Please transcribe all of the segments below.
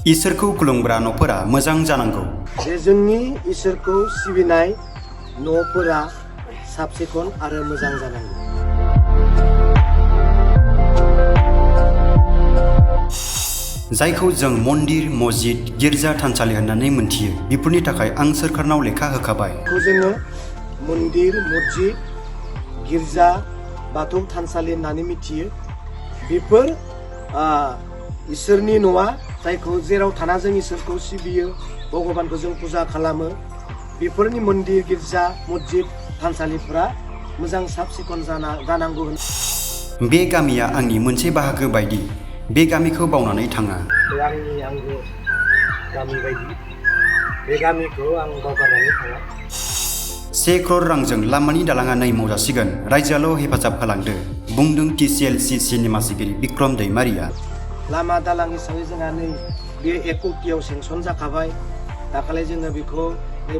इसोरखौ खुलुमग्रा न'फोरा मोजां जानांगौ। जे जोंनि इसोरखौ सिबिनाय न'फोरा साब सिखोन आरो मोजां जानांगौ। जायखौ जों मन्दिर, मस्जिद, गिर्जा थानसालि होननानै मोनथियो, बेफोरनि थाखाय आं सोरखारनाव लेखा होखाबाय। जोङो मन्दिर, मस्जिद, गिर्जा, बाथौ थानसालि होननानै मिथियो। बेफोर इसोरनि न'आ, जायखौ जेराव थाना जों इसोरखौ सिबियो, भगबानखौ जों फुजा खालामो। बेफोरनि मन्दिर, गिर्जा, मस्जिद, थानसालिफोरा मोजां साब सिखोन जानांगौ। बे गामिया आंनि मोनसे बाहागो बायदि, बे गामिखौ बावनानै थाङा। बे आंनि आंगो गामि बायदि, बे गामिखौ आं बावगारनानै थाङा। 1 crore रांजों लामानि दालाङा 2 मावजासिगोन, रायजोआल' हेफाजाब होलांदो, बुंदों TCLC मासिगिरि बिक्रम दैमारिया। लामा दालां हिसाबै जोंहा नै बे 1 कोटियाव सेंसन जाखाबाय। दाखालि जोङो बेखौ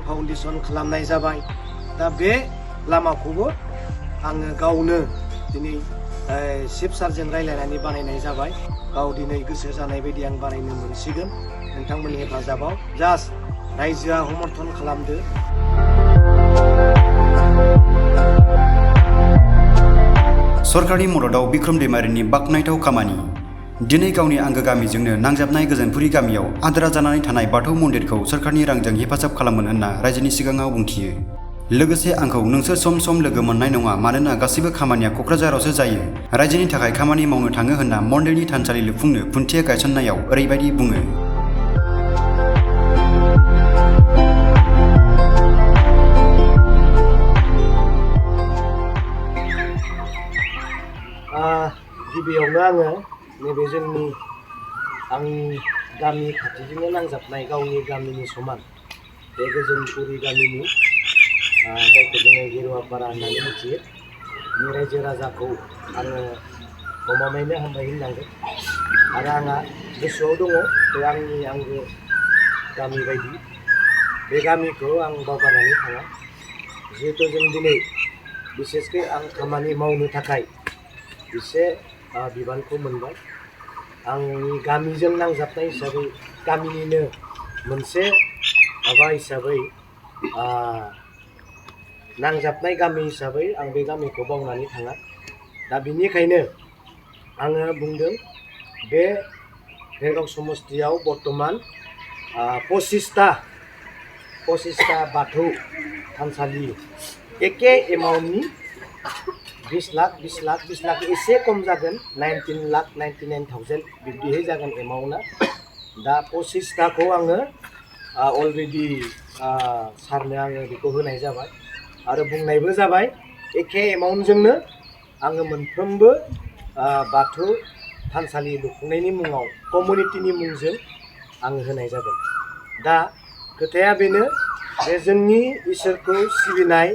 फाउन्डेसन खालामनाय जाबाय। दा बे लामाखौबो आङो गावनो दिनै चिफ सारजों रायज्लायनानै बानायनाय जाबाय। गाव दिनै गोसो जानाय बायदि आं बानायनो मोनसिगोन नोंथांमोननि हेफाजाबाव। जास्ट रायजोआ समर्थन खालामदो। सरकारनि मददआव बिक्रम दैमारिनि बाख्नायथाव खामानि। दिनै गावनि आंगो गामिजोंनो नांजाबनाय गोजोनपुरि गामियाव आद्रा जानानै थानाय बाथौ मन्दिरखौ सरकारनि रांजों हेफाजाब खालामगोन होनना रायजोनि सिगाङाव बुंथियो। लोगोसे आंखौ नोंसोर सम सम लोगो मोननाय नङा, मानोना गासैबो खामानिया क'क्राझारावसो जायो। रायजोनि थाखाय खामानि मावनो थाङो होनना मन्दिरनि थानसालि लुफुंनो खुन्थिया गायसननायाव ओरैबायदि बुङो। गिबियावनो आङो नैबे आंनि गामि खाथिजोंनो नांजाबनाय गावनि गामिनि समान बे गोजोनपुरि गामिनि जायखौ जोङो गेरुवापारा होननानै मिथियो, बे रायजो राजाखौ आङो गमामायैनो हामबाय होननांगोन। आरो आंहा गोसोआव दङ बे आंनि आंगो गामि बायदि, बे गामिखौ आं बावगारनानै थाङा। जिहेथु जों दिनै बिसेसकै आं खामानि मावनो थाखाय एसे बिबानखौ मोनबाय। आंनि गामिजों नांजाबनाय हिसाबै, गामिनिनो मोनसे माबा हिसाबै, नांजाबनाय गामि हिसाबै आं बे गामिखौ बावनानै थाङा। दा बिनिखायनो आङो बुंदों बे भेरगाव समस्तियाव बर्तमान 25टा बाथौ थानसालि एखे एमाउन्टनि 20 लाख एसे खम जागोन, 19,99,000 बिब्दिहै जागोन एमाउन्टआ। दा 25टाखौ आङो अलरेडि सारनो आङो बेखौ होनाय जाबाय आरो बुंनायबो जाबाय। एखे एमाउन्टजोंनो आङो मोनफ्रोमबो बाथौ थानसालि लुफुंनायनि मुङाव कमिउनिटिनि मुंजों आङो होनाय जागोन। दा खोथाया बेनो जे जोंनि इसोरखौ सिबिनाय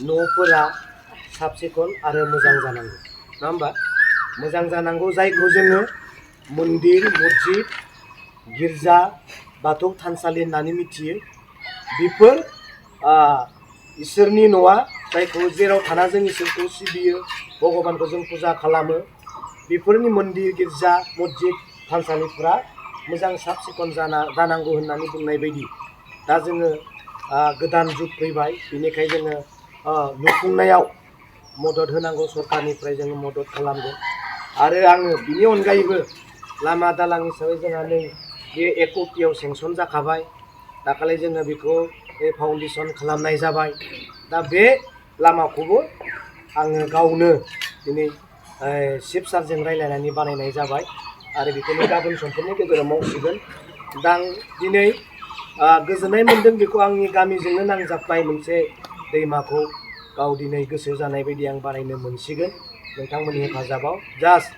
न'फोरा साब सिखोन आरो मोजां जानांगौ, नङा होमबा? मोजां जानांगौ, जायखौ जोङो मन्दिर, मस्जिद, गिर्जा, बाथौ थानसालि होननानै मिथियो। बेफोर इसोरनि न'आ, जायखौ जेराव थाना जों इसोरखौ सिबियो, भगबानखौ जों फुजा खालामो। बेफोरनि मन्दिर, गिर्जा, मस्जिद, थानसालिफ्रा मोजां साब सिखोन जानांगौ होननानै बुंनाय बायदि दा जोङो गोदान जुग फैबाय। बेनिखायनो जोङो लुफुंनायाव मदद होनांगौ, सरकारनिफ्राय जोङो मदद खालामगोन। आरो आङो बिनि अनगायैबो लामा दालां हिसाबै जोंहा नै बे 1 कोटियाव सेंसन जाखाबाय। दाखालि जोङो बेखौ फाउन्डेसन खालामनाय जाबाय। दा बे लामाखौबो आङो गावनो दिनै चिफ सारजों रायज्लायनानै बानायनाय जाबाय आरो बेखौनो गाबोन समफोरनि गेजेराव मावसिगोन। दा आं दिनै गोजोननाय मोन्दों बेखौ आंनि गामिजोंनो नांजाबनाय मोनसे दैमाखौ गाव दिनै गोसो जानाय बायदि आं बानायनो मोनसिगोन नोंथांमोननि हेफाजाबाव। जास्ट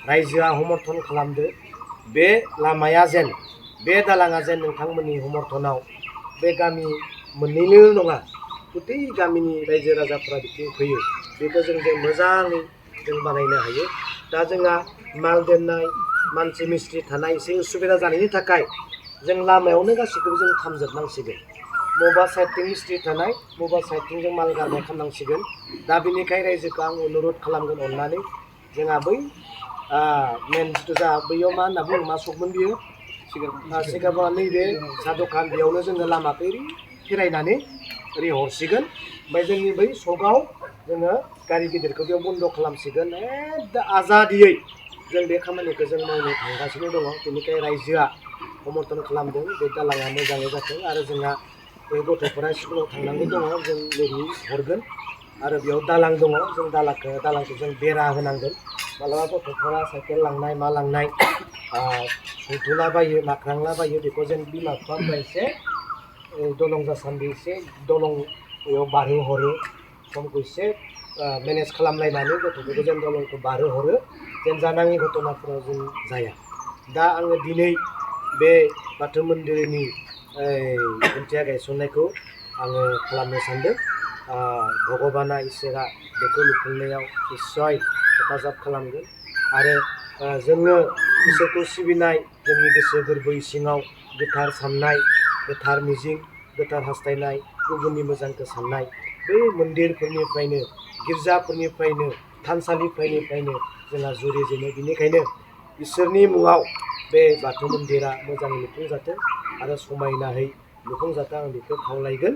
रायजोआ समर्थन खालामदो। बे लामाया जेन, बे दालाङा जेन नोंथांमोननि समर्थनाव बे गामि मोननैनिल' नङा, गथै गामिनि रायजो राजाफ्रा बिथिं फैयो, बेखौ जों मोजाङै जों बानायनो हायो। दा जोंहा माल दोननाय, मानसि मिस्ट्रि थानाय एसे उसुबिदा जानायनि थाखाय जों लामायावनो गासैखौबो जों खालामजोबनांसिगोन। बबेबा साइडथिं मिस्ट्रि थानाय, बबेबा साइडथिं जों माल गारनाय खालामनांसिगोन। दा बेनिखायनो रायजोखौ आं अनुरद खालामगोन, अननानै जोंहा बै मेन जिथु जा बैयाव मा होनना बुङो, मा सकमोन बियो? सिगाबा नैबे साहा दखान बेयावनो जोङो लामाखौ ओरै फिरायनानै ओरै हरसिगोन ओमफ्राय जोंनि बै सकआव जोङो गारि गिदिरखौ बेयाव बन्द' खालामसिगोन एकदम आजादियै जों बे खामानिखौ जों मावनो थांगासिनो दङ बेनिखाय रायजोआ समर्थन खालामदों बे दालाङा मोजाङै जाथों आरो जोंहा बे गथ'फोरा स्कुलाव थांनांगौ दङ जों ओरै हरगोन आरो बेयाव दालां दङ जों दालांखौ जों बेरा होनांगोन मालाबा गथ'फोरा साइकेल लांनाय मा लांनाय सुंथुलाबायो नाख्रांलाबायो बेखौ जों बिमा बिफाफ्रा एसे दलं जासान्दि एसे दलं बेयाव बारहोहरो समखौ एसे मेनेज खालामलायनानै गथ'फोरखौ जों दलंखौ बारहोहरो जेन जानाङि घटनाफोराव जों जाया दा आङो दिनै बे बाथौ मन्दिरनि खुन्थिया गायसननायखौ आङो खालामनो सानदों भगबाना इसोरा बेखौ लुफुंनायाव निस्सय हेफाजाब खालामगोन आरो जोङो इसोरखौ सिबिनाय जोंनि गोसो गोरबो सिङाव गोथार साननाय गोथार मिजिं गोथार हास्थायनाय गुबुननि मोजांखौ साननाय बै मन्दिरफोरनिफ्रायनो गिर्जाफोरनिफ्रायनो थानसालिफोरनिफ्रायनो जोंहा जुरिजेनो बेनिखायनो इसोरनि मुङाव बे बाथौ मन्दिरा मोजाङै लुफुंजाथों आरो समायनायै लुफुंजाथों आं बेखौ खावलायगोन